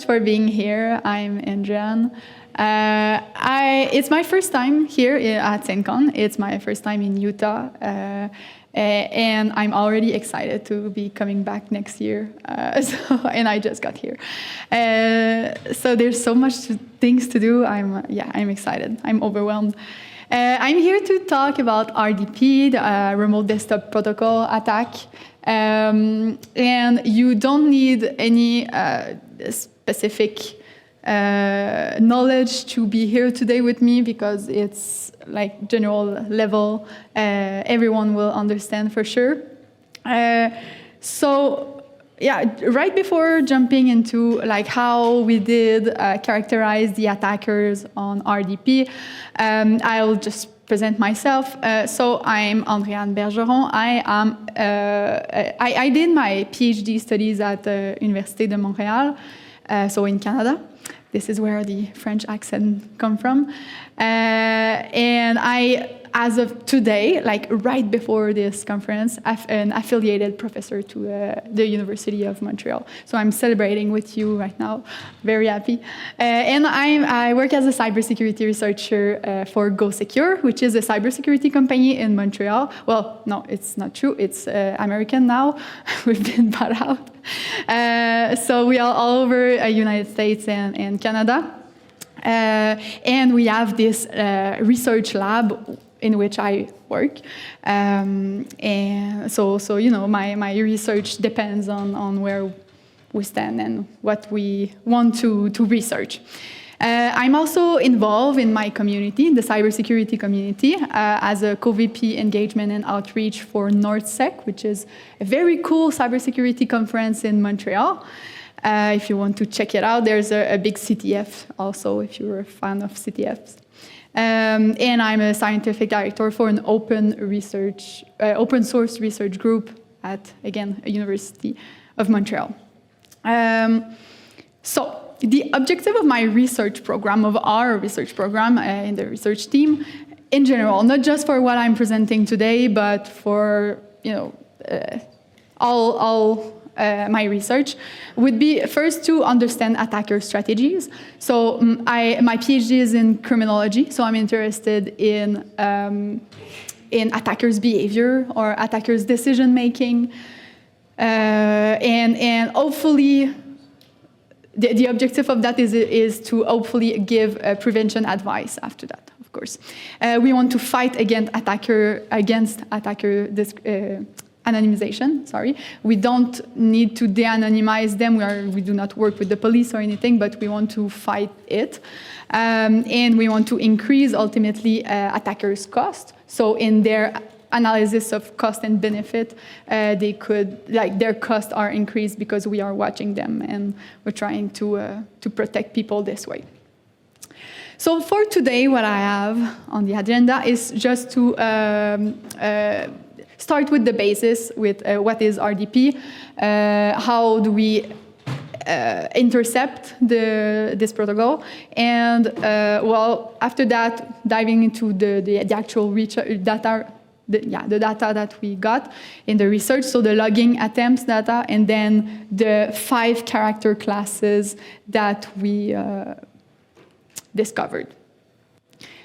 for being here. I'm Andréanne. It's my first time here at SAINTCON. It's my first time in Utah. And I'm already excited to be coming back next year. And I just got here. So there's so much things to do. I'm excited. I'm overwhelmed. I'm here to talk about RDP, the Remote Desktop Protocol attack. And you don't need any specific knowledge to be here today with me because it's like general level. Everyone will understand for sure. So yeah, right before jumping into like how we did characterize the attackers on RDP, I'll just present myself. So I'm Andréanne Bergeron. I did my PhD studies at the Université de Montréal, so in Canada. This is where the French accent comes from. And I, as of today, like right before this conference, I'm an affiliated professor to the University of Montreal. So I'm celebrating with you right now, very happy. And I work as a cybersecurity researcher for GoSecure, which is a cybersecurity company in Montreal. Well, no, it's not true. It's American now. We've been bought out. So we are all over United States and Canada. And we have this research lab in which I work. And so you know, my research depends on where we stand and what we want to research. I'm also involved in my community, the cybersecurity community, as a co-VP engagement and outreach for NorthSec, which is a very cool cybersecurity conference in Montreal. If you want to check it out, there's a big CTF also, if you're a fan of CTFs. And I'm a scientific director for an open source research group at, again, a University of Montreal. So the objective of my research program, of our research program in the research team, in general, not just for what I'm presenting today, but for all my research, would be first to understand attacker strategies. So my PhD is in criminology, so I'm interested in attackers' behavior or attackers' decision making, and hopefully the objective of that is to hopefully give prevention advice after that. Of course, we want to fight against attacker anonymization. Sorry, we don't need to de-anonymize them. We do not work with the police or anything, but we want to fight it, and we want to increase ultimately attackers' cost. So in their analysis of cost and benefit, they could, like, their costs are increased because we are watching them, and we're trying to protect people this way. So for today, what I have on the agenda is just to start with the basis, with what is RDP, how do we intercept this protocol, and well, after that, diving into the actual data, the data that we got in the research, so the logging attempts data, and then the 5 character classes that we discovered.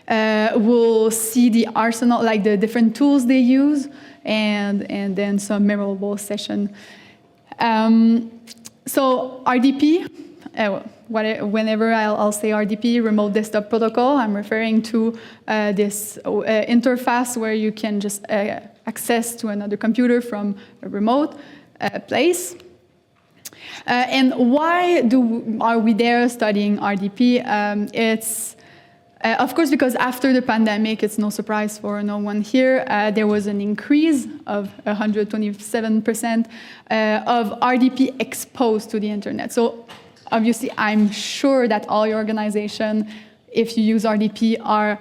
We'll see the arsenal, like the different tools they use, and then some memorable session. So RDP, whenever I'll say RDP, Remote Desktop Protocol, I'm referring to this interface where you can just access to another computer from a remote place. And why are we there studying RDP? It's of course, because after the pandemic, it's no surprise for no one here, there was an increase of 127% of RDP exposed to the internet. So obviously, I'm sure that all your organization, if you use RDP, are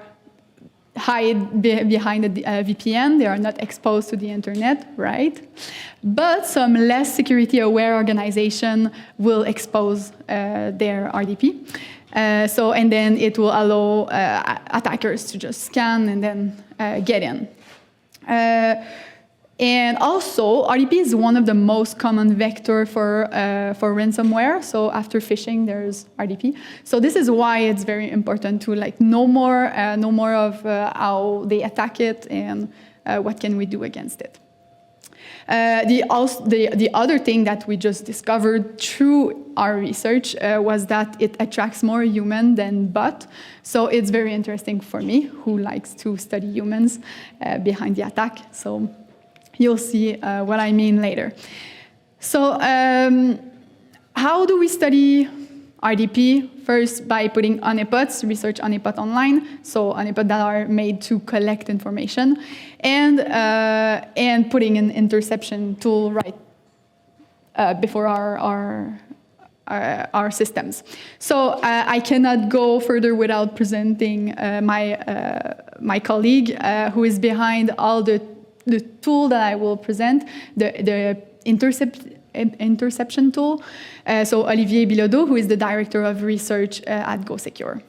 hide behind a VPN. They are not exposed to the internet, right? But some less security-aware organization will expose their RDP. And then it will allow attackers to just scan and then get in. And also, RDP is one of the most common vector for ransomware. So after phishing, there's RDP. So this is why it's very important to like know more of how they attack it and what can we do against it. The other thing that we just discovered through our research was that it attracts more human than bot. So it's very interesting for me, who likes to study humans behind the attack. So you'll see what I mean later. So how do we study RDP? First, by putting honeypots, research honeypot online, so honeypots that are made to collect information, and putting an interception tool right before our systems. So I cannot go further without presenting my colleague who is behind all the tool that I will present, the interception tool. So Olivier Bilodeau, who is the director of research at GoSecure.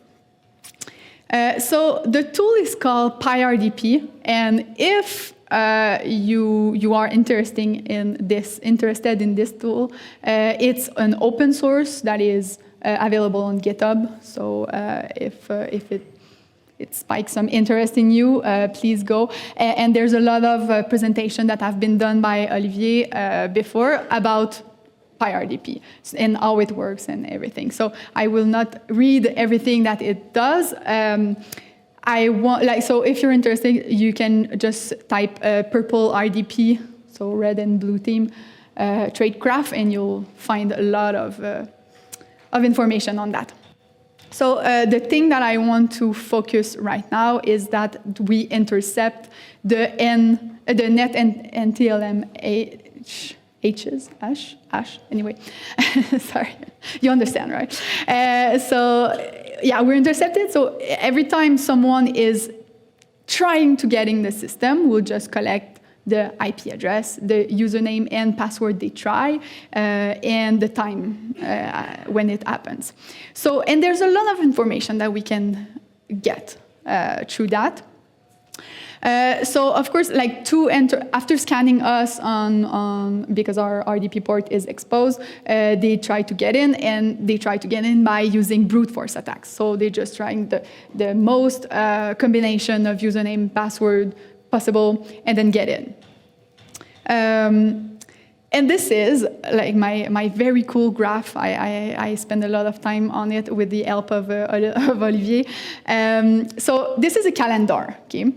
So the tool is called PyRDP, and if you are interested in this tool, it's an open source that is available on GitHub. So if it spikes some interest in you, please go. And there's a lot of presentation that have been done by Olivier before about PyRDP and how it works and everything. So I will not read everything that it does. So if you're interested, you can just type purple RDP, so red and blue team, trait graph, and you'll find a lot of information on that. So the thing that I want to focus right now is that we intercept the net and NTLM anyway, sorry, you understand, right? So yeah, we're intercepted. So every time someone is trying to get in the system, we'll just collect the IP address, the username and password they try, and the time when it happens. So, and there's a lot of information that we can get through that. So of course, like after scanning us because our RDP port is exposed, they try to get in, and they try to get in by using brute force attacks. So they're just trying the most combination of username, password possible, and then get in. And this is like my very cool graph. I spend a lot of time on it with the help of Olivier. So this is a calendar, okay?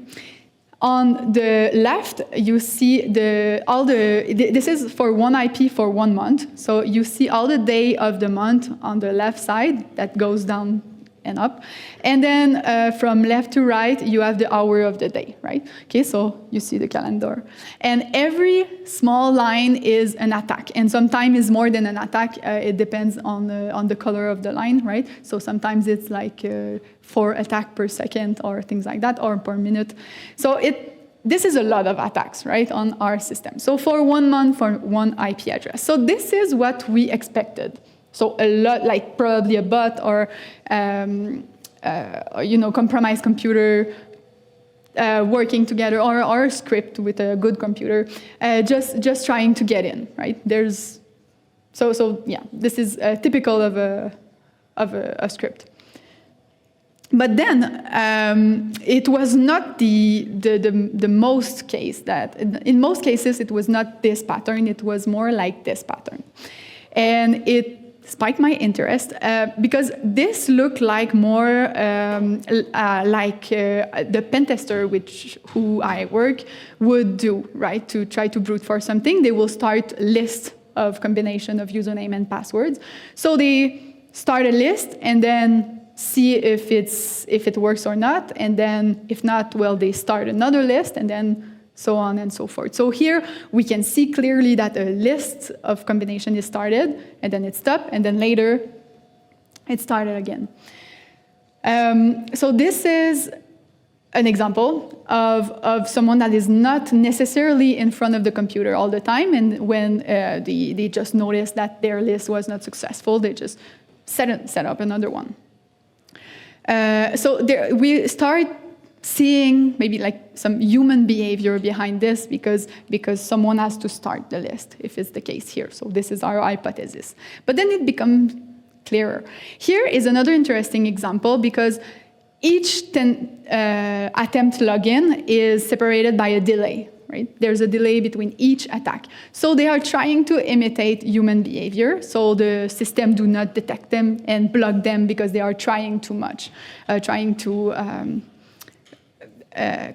On the left, you see this is for one IP for 1 month. So you see all the day of the month on the left side that goes down and up. And then from left to right, you have the hour of the day, right? Okay, so you see the calendar. And every small line is an attack. And sometimes it's more than an attack. It depends on the color of the line, right? So sometimes it's like 4 attacks per second or things like that, or per minute. So this is a lot of attacks, right, on our system. So for 1 month, for one IP address. So this is what we expected. So a lot, like probably a bot or compromised computer working together, or a script with a good computer, just trying to get in, right? So yeah, this is typical of a script. But then it was not the most case that in most cases it was not this pattern. It was more like this pattern, and it spiked my interest because this looked like more like the pen tester who I work would do, right? To try to brute force something, they will start a list of combination of username and passwords. So they start a list and then see if it works or not, and then if not, well, they start another list, and then so on and so forth. So here we can see clearly that a list of combination is started, and then it stopped, and then later it started again. So this is an example of someone that is not necessarily in front of the computer all the time, and when they just noticed that their list was not successful, they just set up another one. So we start seeing maybe like some human behavior behind this because someone has to start the list, if it's the case here. So this is our hypothesis. But then it becomes clearer. Here is another interesting example because each attempt login is separated by a delay, right? There's a delay between each attack. So they are trying to imitate human behavior, so the system do not detect them and block them because they are trying too much, trying to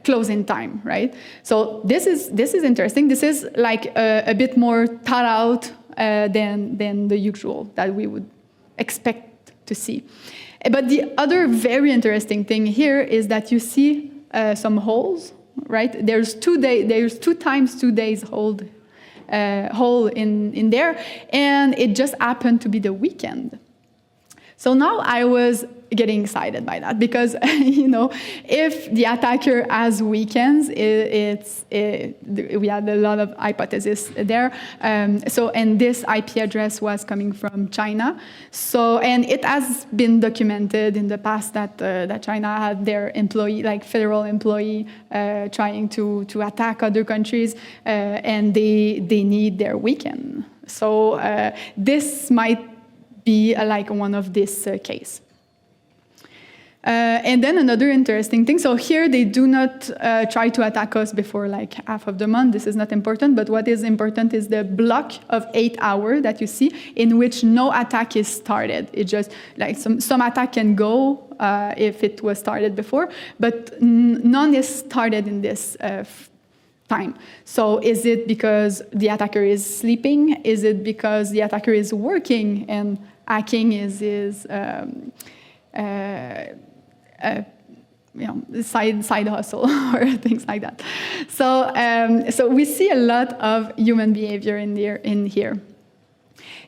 close in time, right? So this is interesting. This is like a bit more thought out than the usual that we would expect to see. But the other very interesting thing here is that you see some holes, right? There's 2 times 2 days hole in there, and it just happened to be the weekend. So now I was getting excited by that because, you know, if the attacker has weekends, we had a lot of hypotheses there. And this IP address was coming from China. So, and it has been documented in the past that China had their employee, like federal employee, trying to attack other countries, and they need their weekend. So this might be like one of this case. And then another interesting thing, so here they do not try to attack us before like half of the month. This is not important, but what is important is the block of 8 hours that you see in which no attack is started. It just like some attack can go if it was started before, but none is started in this time. So is it because the attacker is sleeping? Is it because the attacker is working and hacking is side hustle or things like that? So we see a lot of human behavior in here.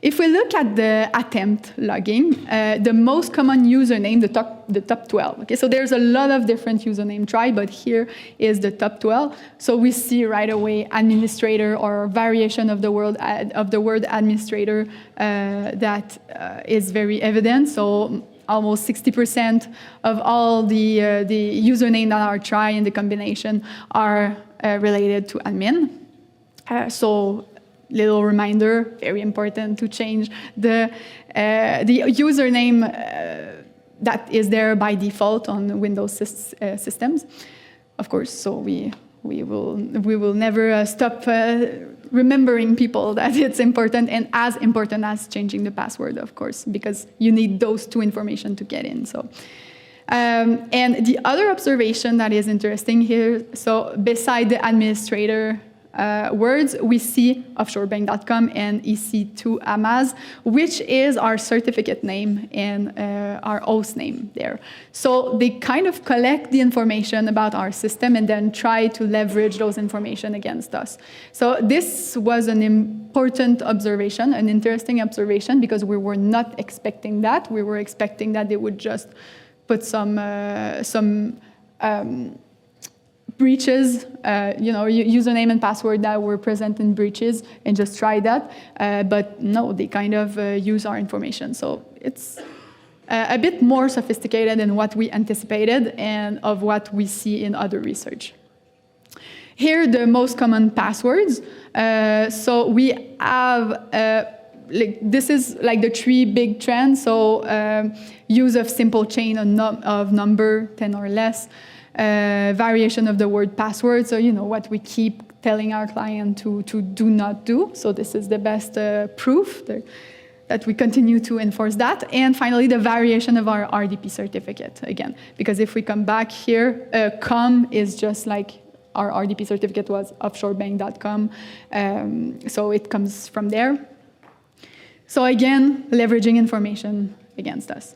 If we look at the attempt logging, the most common username, the top 12. Okay, so there's a lot of different username tried, but here is the top 12. So we see right away administrator or variation of the word administrator that is very evident. So almost 60% of all the username that are tried in the combination are related to admin. So little reminder, very important to change the username that is there by default on Windows systems, of course. So we will never stop remembering people that it's important, and as important as changing the password, of course, because you need those 2 information to get in. So. And the other observation that is interesting here, so beside the administrator words, we see offshorebank.com and EC2 AMAZ, which is our certificate name and our host name there. So they kind of collect the information about our system and then try to leverage those information against us. So this was an important observation, an interesting observation, because we were not expecting that. We were expecting that they would just put some breaches, username and password that were present in breaches and just try that. But no, they kind of use our information. So it's a bit more sophisticated than what we anticipated and of what we see in other research. Here, the most common passwords. So we have, this is like the 3 big trends. So use of simple chain of number, 10 or less. Variation of the word password, so what we keep telling our client to do not do. So this is the best proof that we continue to enforce that. And finally, the variation of our RDP certificate, again, because if we come back here, com is just like our RDP certificate was offshorebank.com, so it comes from there. So again, leveraging information against us.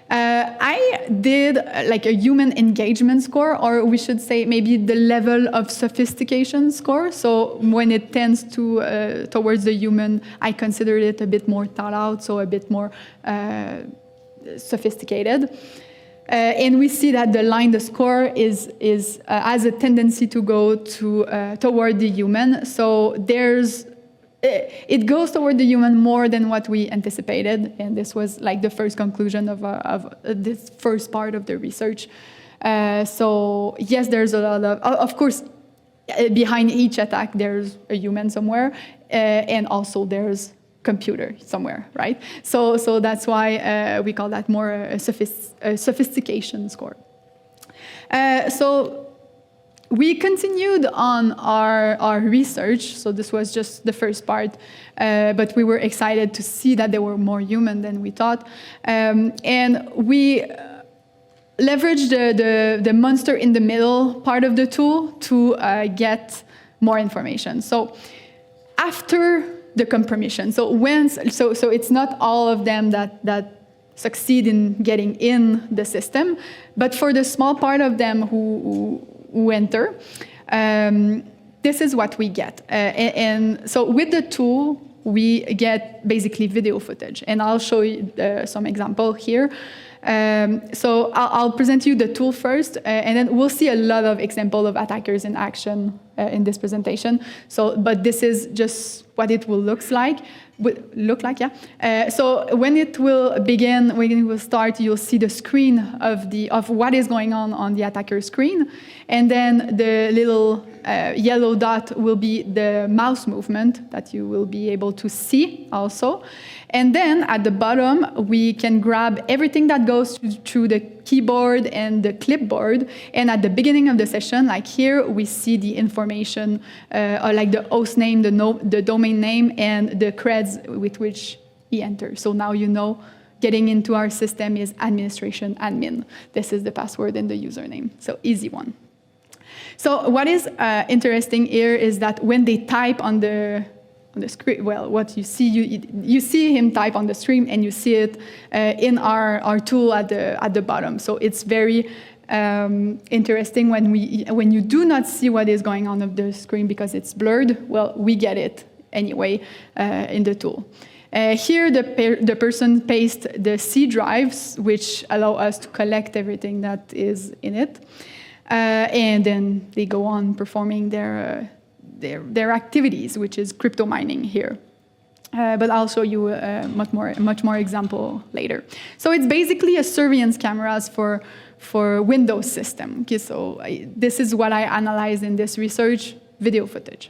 I did like a human engagement score, or we should say maybe the level of sophistication score. So when it tends to towards the human, I consider it a bit more thought out, so a bit more sophisticated. And we see that the score has a tendency to go toward the human. So it goes toward the human more than what we anticipated, and this was like the first conclusion of this first part of the research. So yes, there's a lot of course, behind each attack there's a human somewhere, and also there's computer somewhere, right? So that's why we call that more a sophistication score. So we continued on our research. So this was just the first part, but we were excited to see that they were more human than we thought, and we leveraged the monster in the middle part of the tool to get more information. So after the compromission, so it's not all of them that succeed in getting in the system, but for the small part of them who enter, this is what we get. And so with the tool, we get basically video footage, and I'll show you some example here. So I'll present you the tool first, and then we'll see a lot of examples of attackers in action in this presentation. So, but this is just what it will look like. So when it will begin, when it will start, you'll see the screen of what is going on the attacker screen, and then the little yellow dot will be the mouse movement that you will be able to see also. And then at the bottom, we can grab everything that goes through the keyboard and the clipboard. And at the beginning of the session, like here, we see the information, or like the host name, the domain name, and the creds with which he enters. So now you know getting into our system is administration admin. This is the password and the username. So easy one. So what is interesting here is that when they type on the screen, well, what you see, you see him type on the screen, and you see it in our tool at the bottom. So it's very interesting when you do not see what is going on the screen because it's blurred. Well, we get it anyway in the tool. Here, the person pastes the C drives, which allow us to collect everything that is in it, and then they go on performing their activities, which is crypto mining here. But I'll show you much more example later. So it's basically a surveillance cameras for Windows system. Okay, so this is what I analyzed in this research, video footage.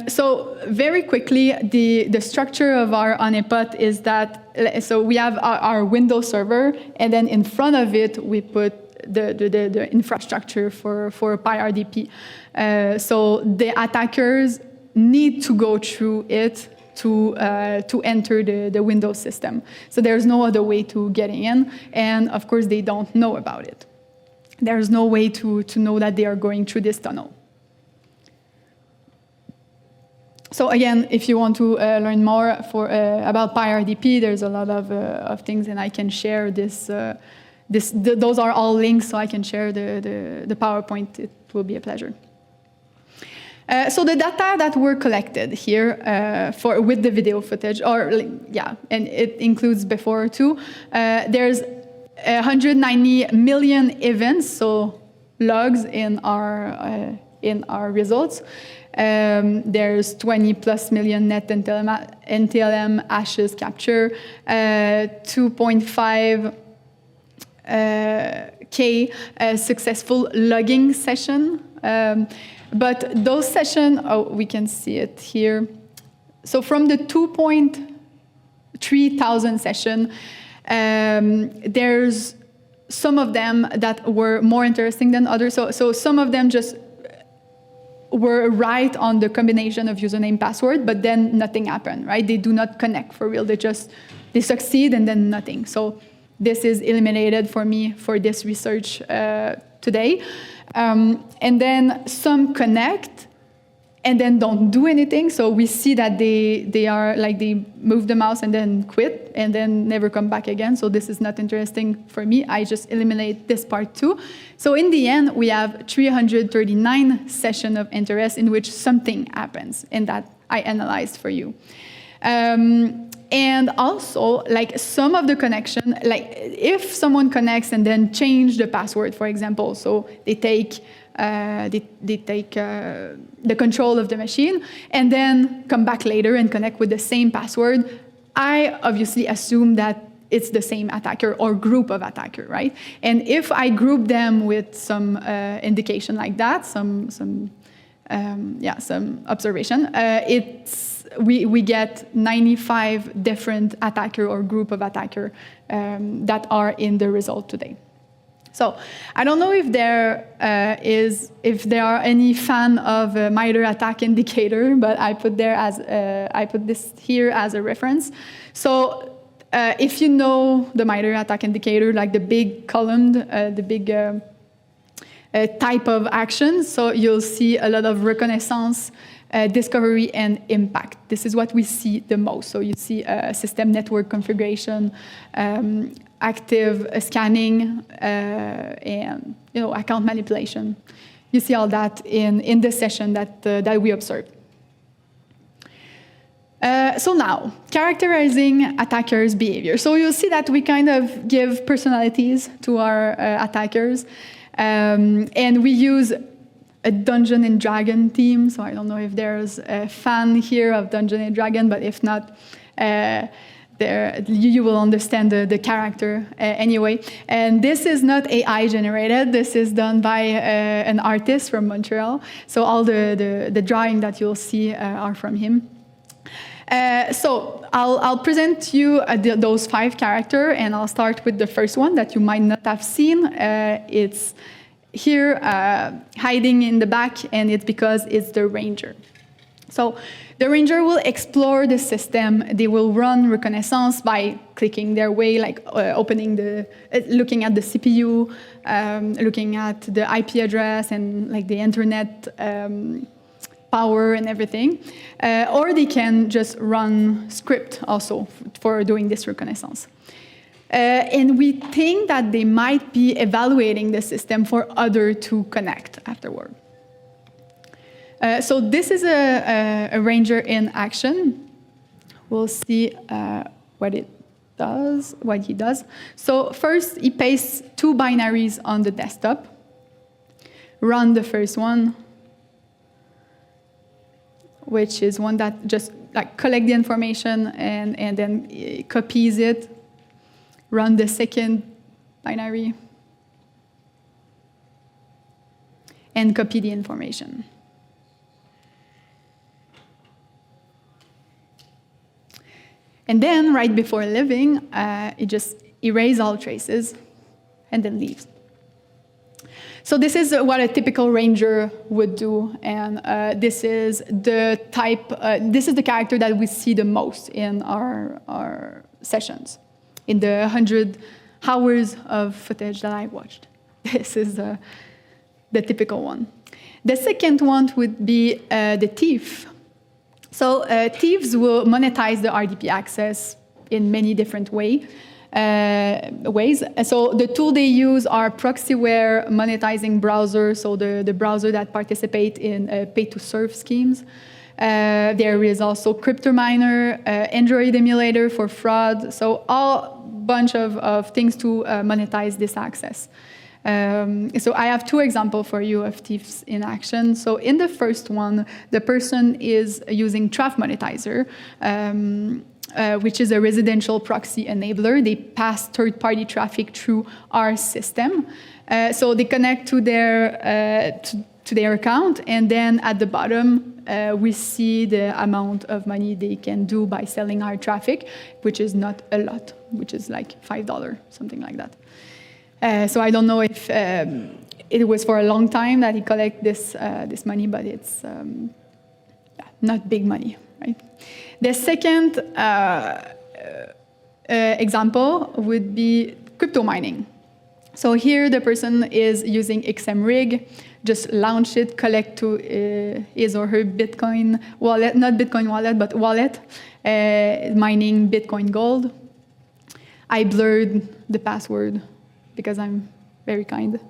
So very quickly, the structure of our honeypot is that, so we have our Windows server, and then in front of it, we put the infrastructure for PyRDP. So the attackers need to go through it to enter the Windows system. So there's no other way to getting in, and of course they don't know about it. There's no way to know that they are going through this tunnel. So again, if you want to learn more about PyRDP, there's a lot of things, and I can share this. Those are all links, so I can share the PowerPoint. It will be a pleasure. So the data that were collected here with the video footage, and it includes before too. There's 190 million events, so logs in our results. There's 20+ million net NTLM hashes capture, 2.5 K successful logging session. But those sessions, we can see it here. So from the 2.3 thousand session, there's some of them that were more interesting than others. So some of them just were right on the combination of username password, but then nothing happened, right? They do not connect for real. They succeed and then nothing. So this is eliminated for me for this research today. And then some connect and then don't do anything. So we see that they are like they move the mouse and then quit and then never come back again. So this is not interesting for me. I just eliminate this part too. So in the end, we have 339 sessions of interest in which something happens, and that I analyzed for you. And also, like some of the connection, like if someone connects and then change the password, for example, so they take the control of the machine and then come back later and connect with the same password, I obviously assume that it's the same attacker or group of attacker, right? And if I group them with some indication like that, some observation, we get 95 different attacker or group of attacker that are in the result today. So I don't know if there are any fan of MITRE ATT&CK indicator, but I put this here as a reference. So if you know the MITRE ATT&CK indicator, like the big column, the big type of action, so you'll see a lot of reconnaissance, discovery, and impact. This is what we see the most. So you see system network configuration, active scanning, and account manipulation. You see all that in this session that we observed. So now, characterizing attackers' behavior. So you'll see that we kind of give personalities to our attackers, and we use a Dungeon and Dragon theme. So I don't know if there's a fan here of Dungeon and Dragon, but if not, you will understand the character anyway. And this is not AI generated. This is done by an artist from Montreal. So all the drawing that you'll see are from him. So I'll present you those 5 characters, and I'll start with the first one that you might not have seen. It's here hiding in the back, and it's because it's the ranger. So the ranger will explore the system. They will run reconnaissance by clicking their way, like looking at the CPU, looking at the IP address and like the internet power and everything. Or they can just run script also for doing this reconnaissance. And we think that they might be evaluating the system for others to connect afterward. So this is a ranger in action. We'll see what he does. So first, he pastes 2 binaries on the desktop. Run the first one, which is one that just like collect the information and then copies it. Run the second binary and copy the information. And then, right before leaving, it just erases all traces and then leaves. So this is what a typical ranger would do, and this is the type. This is the character that we see the most in our sessions. In the 100 hours of footage that I watched, this is the typical one. The second one would be the thief. So thieves will monetize the RDP access in many different ways. So the tool they use are proxyware, monetizing browser, so the browser that participate in pay-to-serve schemes. There is also cryptominer, Android emulator for fraud, so all bunch of things to monetize this access. So I have 2 examples for you of thieves in action. So in the first one, the person is using Traf Monetizer, which is a residential proxy enabler. They pass third-party traffic through our system. So they connect to their account, and then at the bottom, we see the amount of money they can do by selling our traffic, which is not a lot, which is like $5, something like that. So I don't know if it was for a long time that he collect this money, but it's not big money, right? The second example would be crypto mining. So here the person is using XMRig, just launch it, collect to his or her Bitcoin wallet, not Bitcoin wallet, but wallet, mining Bitcoin Gold. I blurred the password because I'm very kind.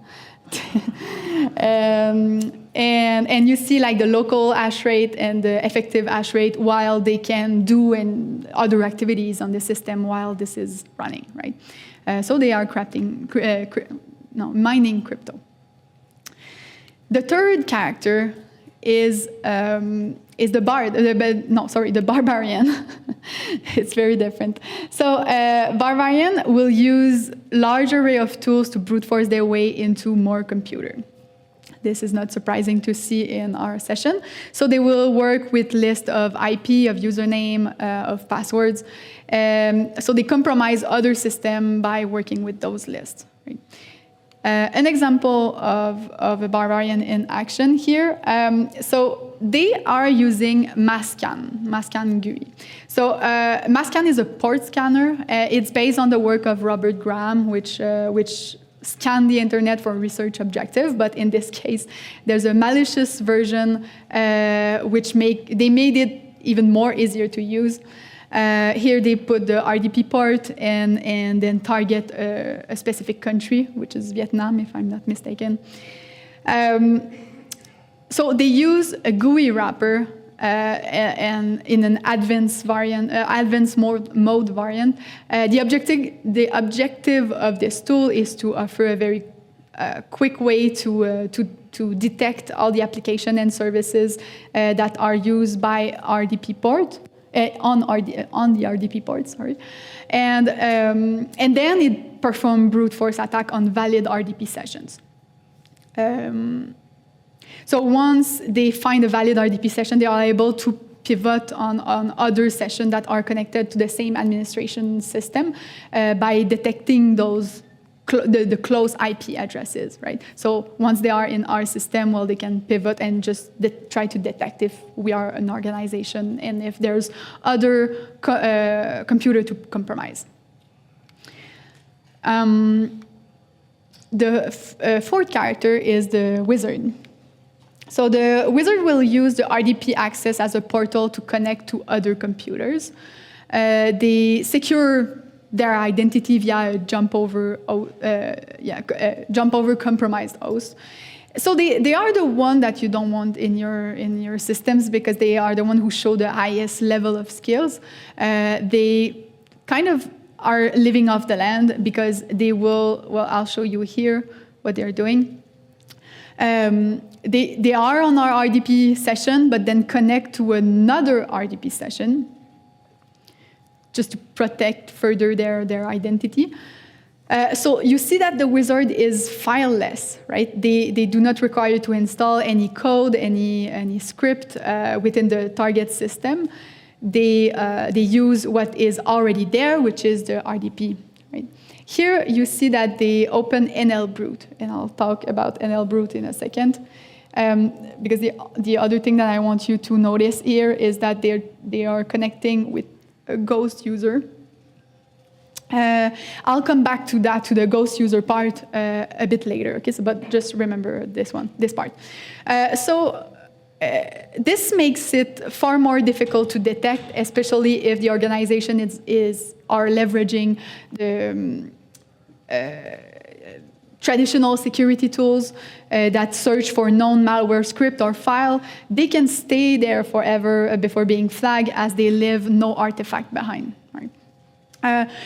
And you see like the local hash rate and the effective hash rate while they can do and other activities on the system while this is running, right? So they are mining crypto. The third character is the Bard. The Barbarian. It's very different. So Barbarian will use large array of tools to brute force their way into more computer. This is not surprising to see in our session. So they will work with list of IP, of username, of passwords. So they compromise other systems by working with those lists. Right? An example of a Barbarian in action here. So they are using Mascan GUI. So Mascan is a port scanner. It's based on the work of Robert Graham, which scanned the internet for research objective. But in this case, there's a malicious version they made it even more easier to use. Here they put the RDP port and then target a specific country, which is Vietnam, if I'm not mistaken. So they use a GUI wrapper and in an advanced mode variant. The objective of this tool is to offer a very quick way to detect all the application and services that are used by RDP port. On the RDP port, sorry, and then it performs brute force attack on valid RDP sessions. So once they find a valid RDP session, they are able to pivot on other sessions that are connected to the same administration system by detecting those the close IP addresses, right? So once they are in our system, well, they can pivot and just try to detect if we are an organization and if there's other computer to compromise. The fourth character is the wizard. So the wizard will use the RDP access as a portal to connect to other computers. They secure their identity via a jump over compromised host. So they are the one that you don't want in your systems because they are the one who show the highest level of skills. They kind of are living off the land because they will. Well, I'll show you here what they're doing. They are on our RDP session, but then connect to another RDP session, just to protect further their identity. So you see that the wizard is fileless, right? They do not require you to install any code, any script within the target system. They use what is already there, which is the RDP, right? Here you see that they open NLBrute, and I'll talk about NLBrute in a second. Because the other thing that I want you to notice here is that they are connecting with a ghost user. I'll come back to the ghost user part a bit later. Okay, but just remember this part. This makes it far more difficult to detect, especially if the organization are leveraging the traditional security tools that search for known malware script or file. They can stay there forever before being flagged as they leave no artifact behind. Right?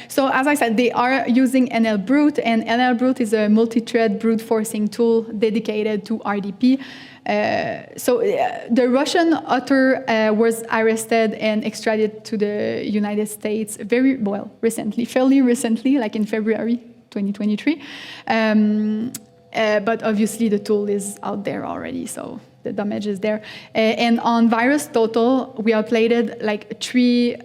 So as I said, they are using NLBrute, and NLBrute is a multi-thread brute forcing tool dedicated to RDP. The Russian author was arrested and extradited to the United States fairly recently, like in February 2023. But obviously the tool is out there already, so the damage is there. And on Virus Total, we uploaded like 3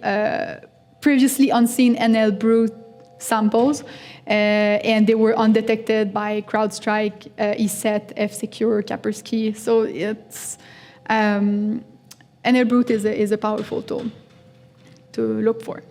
previously unseen NLBrute samples, and they were undetected by CrowdStrike, ESET, F-Secure, Kaspersky. So it's NLBrute is a powerful tool to look for.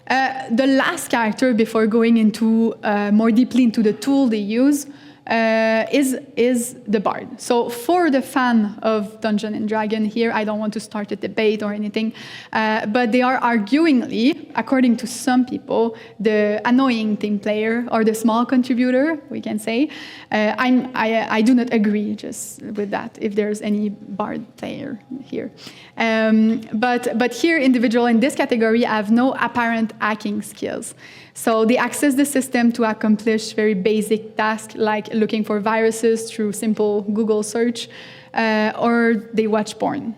The last character before going into more deeply into the tool they use is the Bard. So for the fan of Dungeons and Dragons here, I don't want to start a debate or anything, but they are arguingly, according to some people, the annoying team player or the small contributor, we can say. I do not agree just with that, if there's any Bard player here. But here, individuals in this category have no apparent hacking skills. So they access the system to accomplish very basic tasks like looking for viruses through simple Google search, or they watch porn.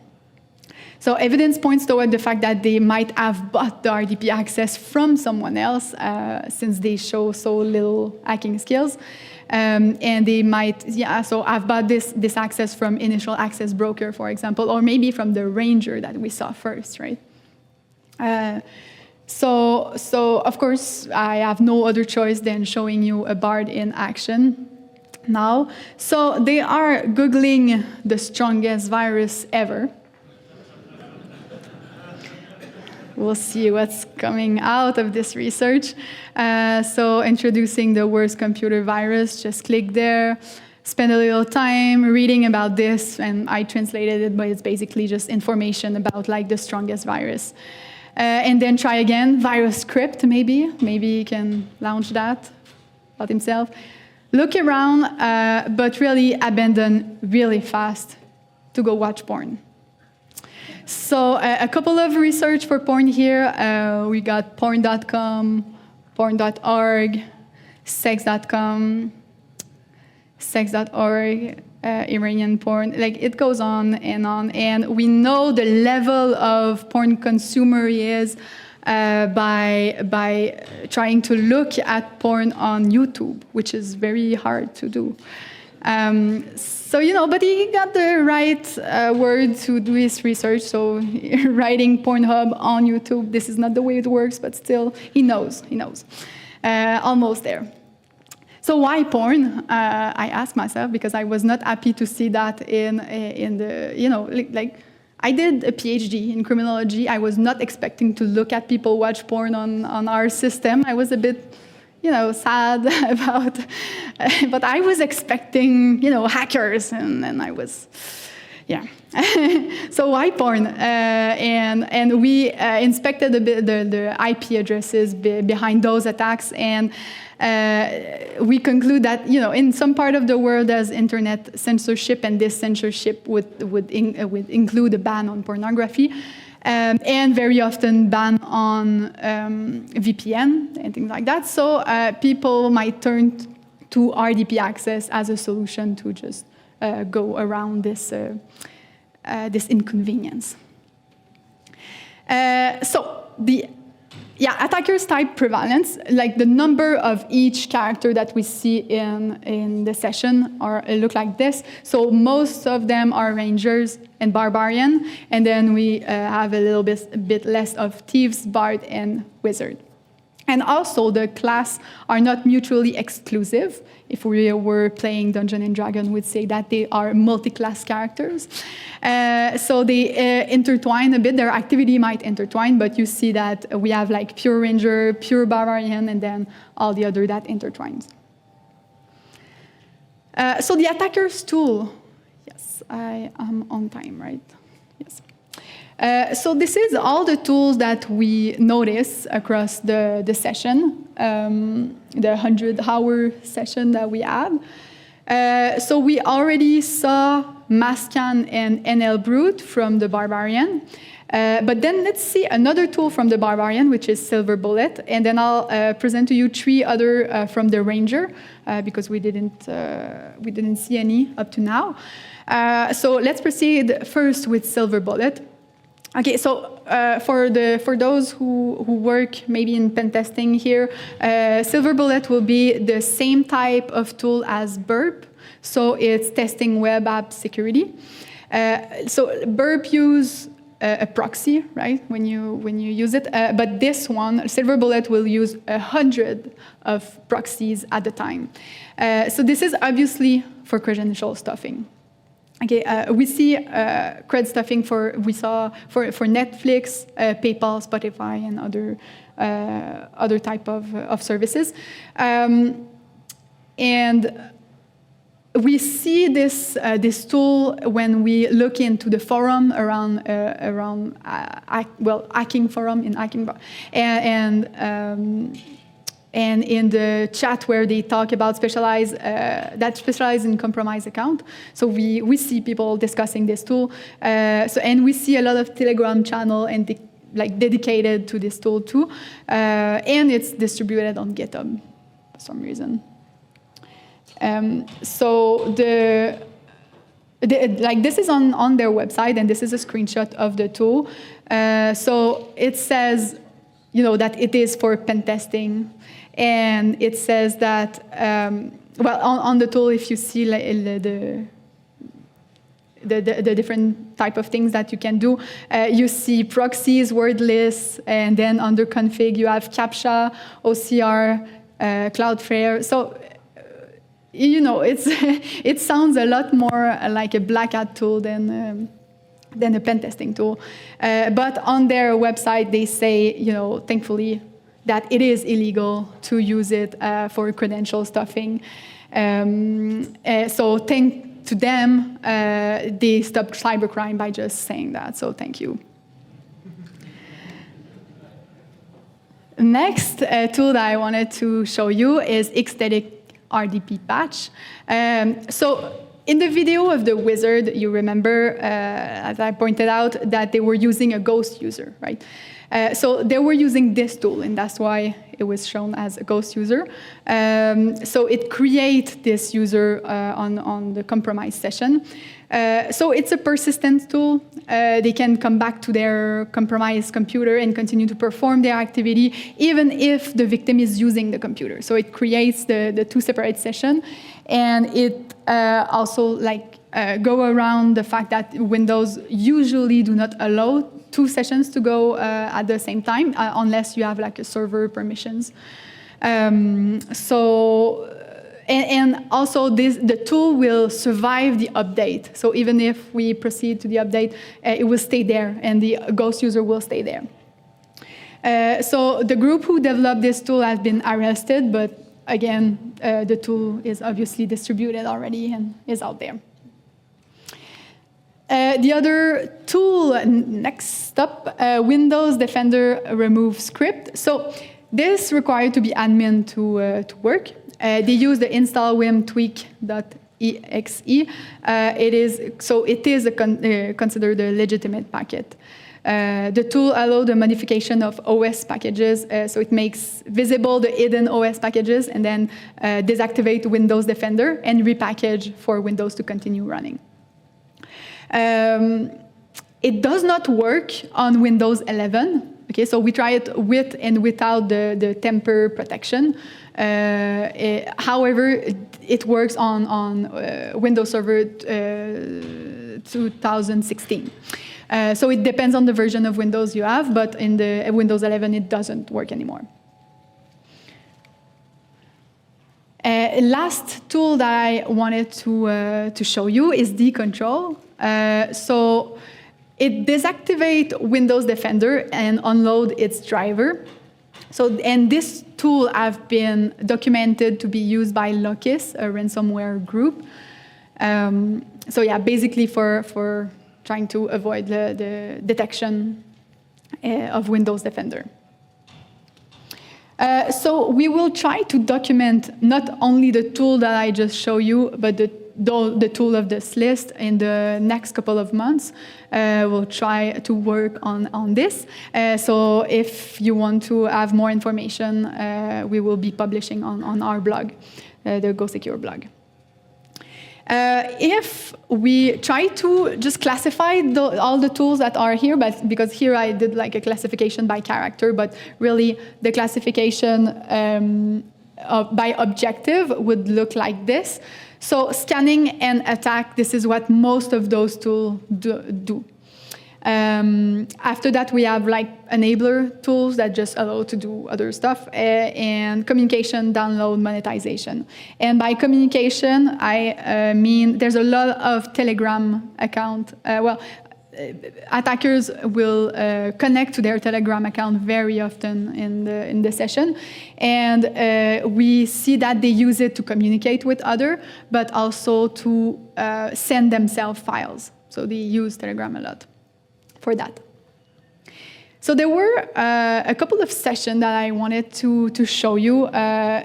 So evidence points toward the fact that they might have bought the RDP access from someone else, since they show so little hacking skills. And they might, so I've bought this access from initial access broker, for example, or maybe from the ranger that we saw first, right? So of course, I have no other choice than showing you a Bard in action now. So they are Googling the strongest virus ever. We'll see what's coming out of this research. So introducing the worst computer virus, just click there, spend a little time reading about this, and I translated it, but it's basically just information about like the strongest virus. And then try again, virus script maybe he can launch that about himself. Look around, but really abandon really fast to go watch porn. So a couple of research for porn here. We got porn.com, porn.org, sex.com, sex.org, Iranian porn. Like it goes on, and we know the level of porn consumer is by trying to look at porn on YouTube, which is very hard to do. So, but he got the right word to do his research. So writing Pornhub on YouTube, this is not the way it works, but still, he knows. Almost there. So why porn? I asked myself, because I was not happy to see that in the, like I did a PhD in criminology. I was not expecting to look at people watch porn on our system. I was a bit sad about, but I was expecting, hackers, and I was, So why porn? And we inspected a bit the IP addresses behind those attacks, and we conclude that, in some part of the world there's internet censorship, and this censorship would include a ban on pornography. And very often ban on VPN and things like that. So people might turn to RDP access as a solution to just go around this inconvenience. So the attackers type prevalence, like the number of each character that we see in the session look like this. So most of them are rangers and barbarian, and then we have a little bit less of thieves, bard, and wizard. And also the class are not mutually exclusive. If we were playing Dungeons & Dragons, we'd say that they are multi-class characters. So they intertwine a bit. Their activity might intertwine, but you see that we have like pure ranger, pure barbarian, and then all the other that intertwines. So the attacker's tool. Yes, I am on time, right? Yes. So this is all the tools that we notice across the session, the 100-hour session that we have. So we already saw Mascan and NL Brute from the Barbarian. But then let's see another tool from the Barbarian, which is Silver Bullet. And then I'll present to you 3 other from the Ranger, because we didn't see any up to now. So let's proceed first with Silver Bullet. Okay, so for those who work maybe in pen testing here, Silver Bullet will be the same type of tool as Burp. So it's testing web app security. So Burp use a proxy, right? When you use it, but this one, Silver Bullet, will use 100 of proxies at a time. So this is obviously for credential stuffing. Okay, we see cred stuffing for Netflix, PayPal, Spotify, and other type of services, and we see this tool when we look into the forum around hacking forum in hacking, and in the chat where they talk about specialize in compromised account. So we see people discussing this tool. And we see a lot of Telegram channel and dedicated to this tool too. And it's distributed on GitHub for some reason. So Like this is on their website, and this is a screenshot of the tool. So it says, that it is for pen testing, and it says that, well, on the tool, if you see the different type of things that you can do, you see proxies, word lists, and then under config you have CAPTCHA, OCR, Cloudflare. So it sounds a lot more like a black hat tool than a pen testing tool. But on their website, they say, thankfully, that it is illegal to use it for credential stuffing. So thank to them, they stopped cybercrime by just saying that. So thank you. Next tool that I wanted to show you is Xstatic RDP patch. So in the video of the wizard, you remember, as I pointed out, that they were using a ghost user, right? So they were using this tool, and that's why it was shown as a ghost user. So it creates this user on the compromised session. So it's a persistent tool. They can come back to their compromised computer and continue to perform their activity, even if the victim is using the computer. So it creates the two separate sessions, and it also go around the fact that Windows usually do not allow two sessions to go at the same time, unless you have a server permissions. And also the tool will survive the update. So even if we proceed to the update, it will stay there, and the ghost user will stay there. So the group who developed this tool has been arrested, but again, the tool is obviously distributed already and is out there. The other tool, next up, Windows Defender Remove Script. So this required to be admin to work. They use the install vim tweak.exe. It is considered a legitimate packet. The tool allows the modification of OS packages, so it makes visible the hidden OS packages and then deactivate Windows Defender and repackage for Windows to continue running. It does not work on Windows 11. Okay, so we try it with and without the temper protection. However, it works on Windows Server 2016. So it depends on the version of Windows you have, but in the Windows 11 it doesn't work anymore. Last tool that I wanted to show you is dcontrol. So it deactivates Windows Defender and unload its driver. And this tool have been documented to be used by Locus, a ransomware group. So yeah, basically for trying to avoid the detection of Windows Defender. So we will try to document not only the tool that I just showed you, but the tool of this list in the next couple of months. We'll try to work on this. So if you want to have more information, we will be publishing on our blog, the Go Secure blog. If we try to just classify all the tools that are here, but because here I did like a classification by character, but really the classification by objective would look like this. So scanning and attack, this is what most of those tools do. After that, we have like enabler tools that just allow to do other stuff, and communication, download, monetization. And by communication, I mean there's a lot of Telegram account. Attackers will connect to their Telegram account very often in the session, and we see that they use it to communicate with others, but also to send themselves files. So they use Telegram a lot for that. So there were a couple of sessions that I wanted to show you.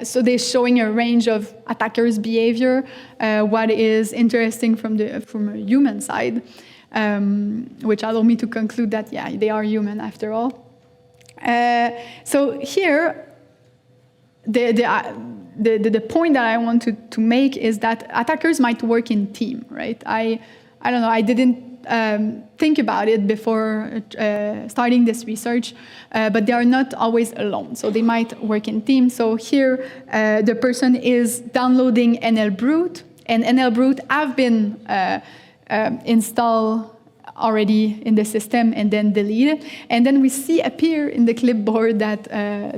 So they're showing a range of attackers' behavior, what is interesting from a human side, which allowed me to conclude that, yeah, they are human after all. So here, the point that I want to make is that attackers might work in team, right? I don't know, I didn't think about it before starting this research, but they are not always alone. So they might work in teams. So here, the person is downloading NLBrute, and NLBrute have been installed already in the system and then deleted. And then we see appear in the clipboard that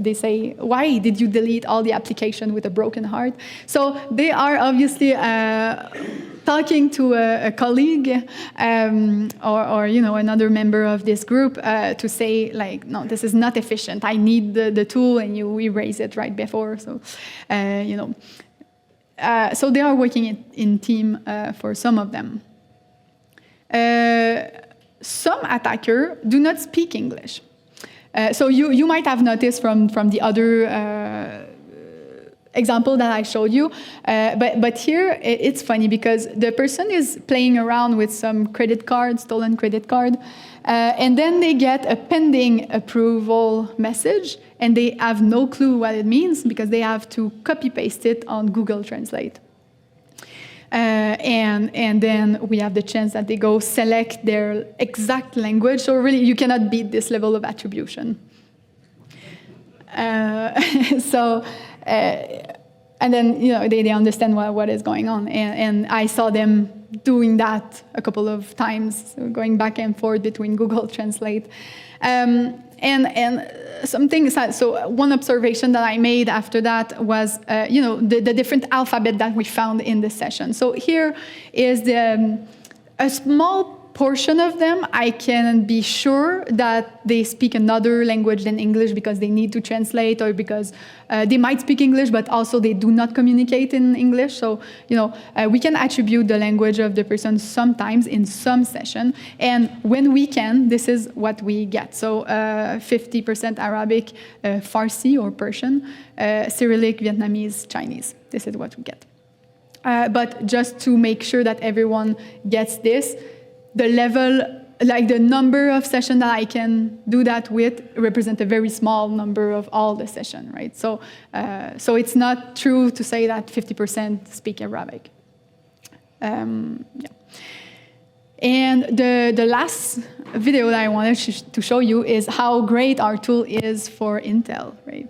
they say, why did you delete all the application with a broken heart? So they are obviously talking to a colleague or another member of this group to say, like, no, this is not efficient. I need the tool, and you erase it right before. So, so they are working in team for some of them. Some attackers do not speak English. So you might have noticed from the other example that I showed you, but here it's funny because the person is playing around with some credit card, stolen credit card, and then they get a pending approval message, and they have no clue what it means because they have to copy-paste it on Google Translate. And then we have the chance that they go select their exact language. So really, you cannot beat this level of attribution. And then they understand what is going on. And I saw them doing that a couple of times, so going back and forth between Google Translate. And something aside, so one observation that I made after that was, the different alphabet that we found in this session. So here is a small portion of them. I can be sure that they speak another language than English because they need to translate, or because they might speak English, but also they do not communicate in English. So, we can attribute the language of the person sometimes in some session. And when we can, this is what we get. So 50% Arabic, Farsi or Persian, Cyrillic, Vietnamese, Chinese. This is what we get. But just to make sure that everyone gets this, the level, like the number of sessions that I can do that with, represent a very small number of all the sessions, right? So, so it's not true to say that 50% speak Arabic. Yeah. And the last video that I wanted to show you is how great our tool is for Intel, right?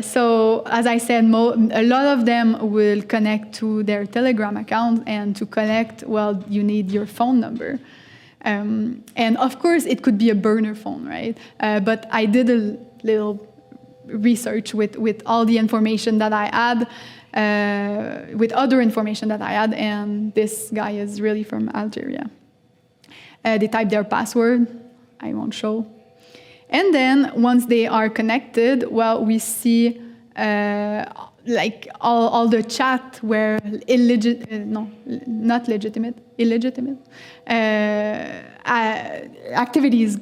So as I said, a lot of them will connect to their Telegram account, and to connect, well, you need your phone number. And of course, it could be a burner phone, right? But I did a little research with all the information that I had, with other information that I had, and this guy is really from Algeria. They type their password. I won't show. And then once they are connected, well, we see like all the chat where illegitimate activities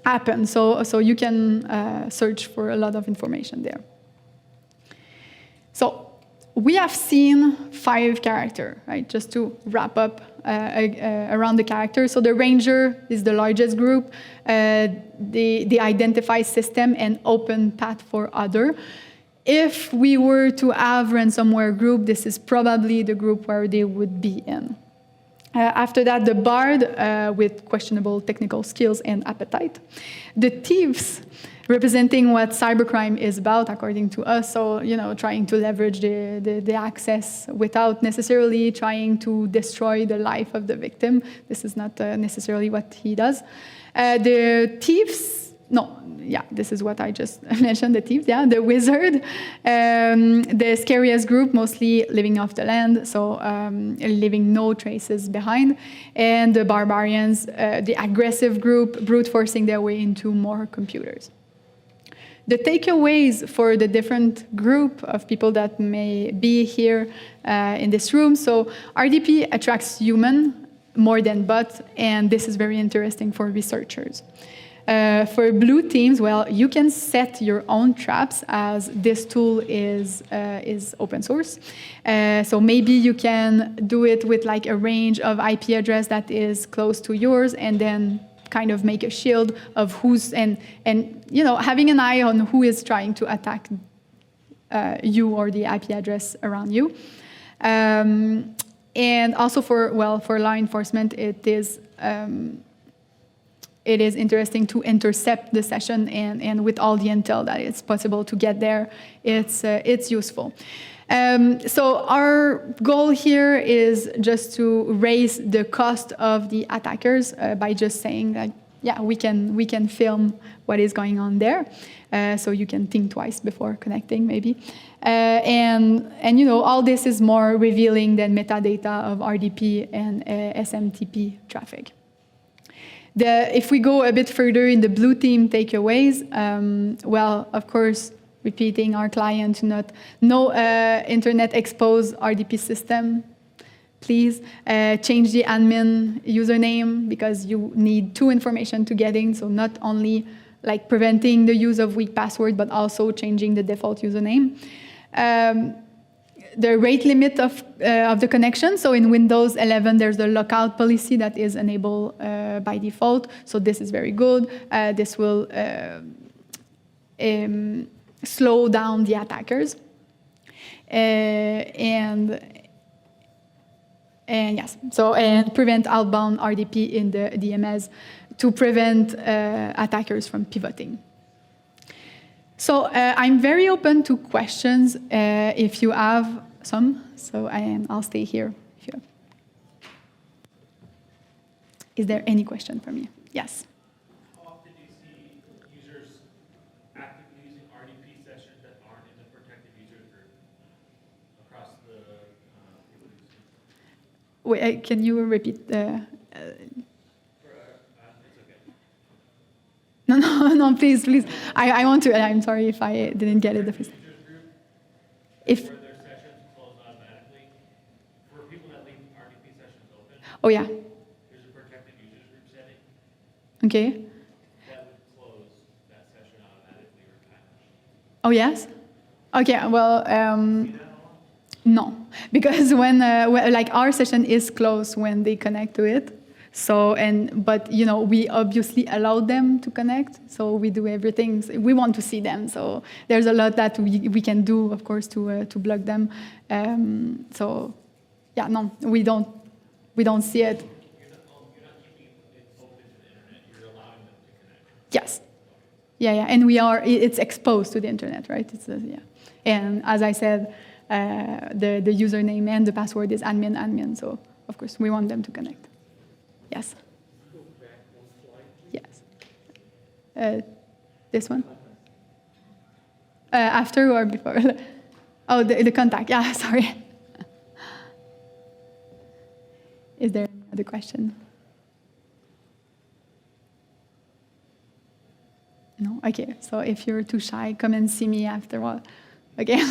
happen. So you can search for a lot of information there. So we have seen 5 characters, right? Just to wrap up around the characters. So the Ranger is the largest group. The identify system and open path for other. If we were to have ransomware group, this is probably the group where they would be in. After that, the Bard with questionable technical skills and appetite. The Thieves, representing what cybercrime is about, according to us. So, trying to leverage the access without necessarily trying to destroy the life of the victim. This is not necessarily what he does. The Thieves, this is what I just mentioned, the Thieves, the Wizard, the scariest group, mostly living off the land, so leaving no traces behind. And the Barbarians, the aggressive group, brute forcing their way into more computers. The takeaways for the different group of people that may be here in this room. So RDP attracts human more than bot, and this is very interesting for researchers. For blue teams, well, you can set your own traps, as this tool is open source. So maybe you can do it with like a range of IP address that is close to yours, and then kind of make a shield of who's, and having an eye on who is trying to attack you or the IP address around you. And also for law enforcement, it is interesting to intercept the session, and with all the intel that it's possible to get there, it's useful. So our goal here is just to raise the cost of the attackers by just saying that, yeah, we can film what is going on there, so you can think twice before connecting, maybe. And you know, all this is more revealing than metadata of RDP and SMTP traffic. If we go a bit further in the blue team takeaways, well, of course, repeating our client to not internet exposed RDP system. Please change the admin username, because you need two information to get in. So not only like preventing the use of weak password, but also changing the default username. The rate limit of the connection. So in Windows 11, there's the lockout policy that is enabled by default. So this is very good. This will slow down the attackers. And yes, so and prevent outbound RDP in the DMS to prevent attackers from pivoting. So I'm very open to questions if you have some. So I'll stay here. If you have. Is there any question from you? Yes. How often do you see users actively using RDP sessions that aren't in the protected user group across the people using? Wait, can you repeat the? No, please. I want to. I'm sorry if I didn't get it the first time. If where their sessions close automatically, for people that leave RDP sessions open. Oh yeah. There's a protected users group setting. Okay. That would close that session automatically or time. Oh yes. Okay. Well, no, because when like our session is closed when they connect to it. So but you know, we obviously allow them to connect, so we do everything. We want to see them, so there's a lot that we can do, of course, to block them. So yeah, no, we don't see it. You're not keeping it open to the internet. You're allowing them to connect. Yes. Yeah, and it's exposed to the internet, right? Yeah. And as I said, the username and the password is admin. So of course we want them to connect. Yes. Go back one slide, Yes. This one? After or before? Oh, the contact. Yeah, sorry. Is there any other question? No? Okay, so if you're too shy, come and see me after a while. Okay.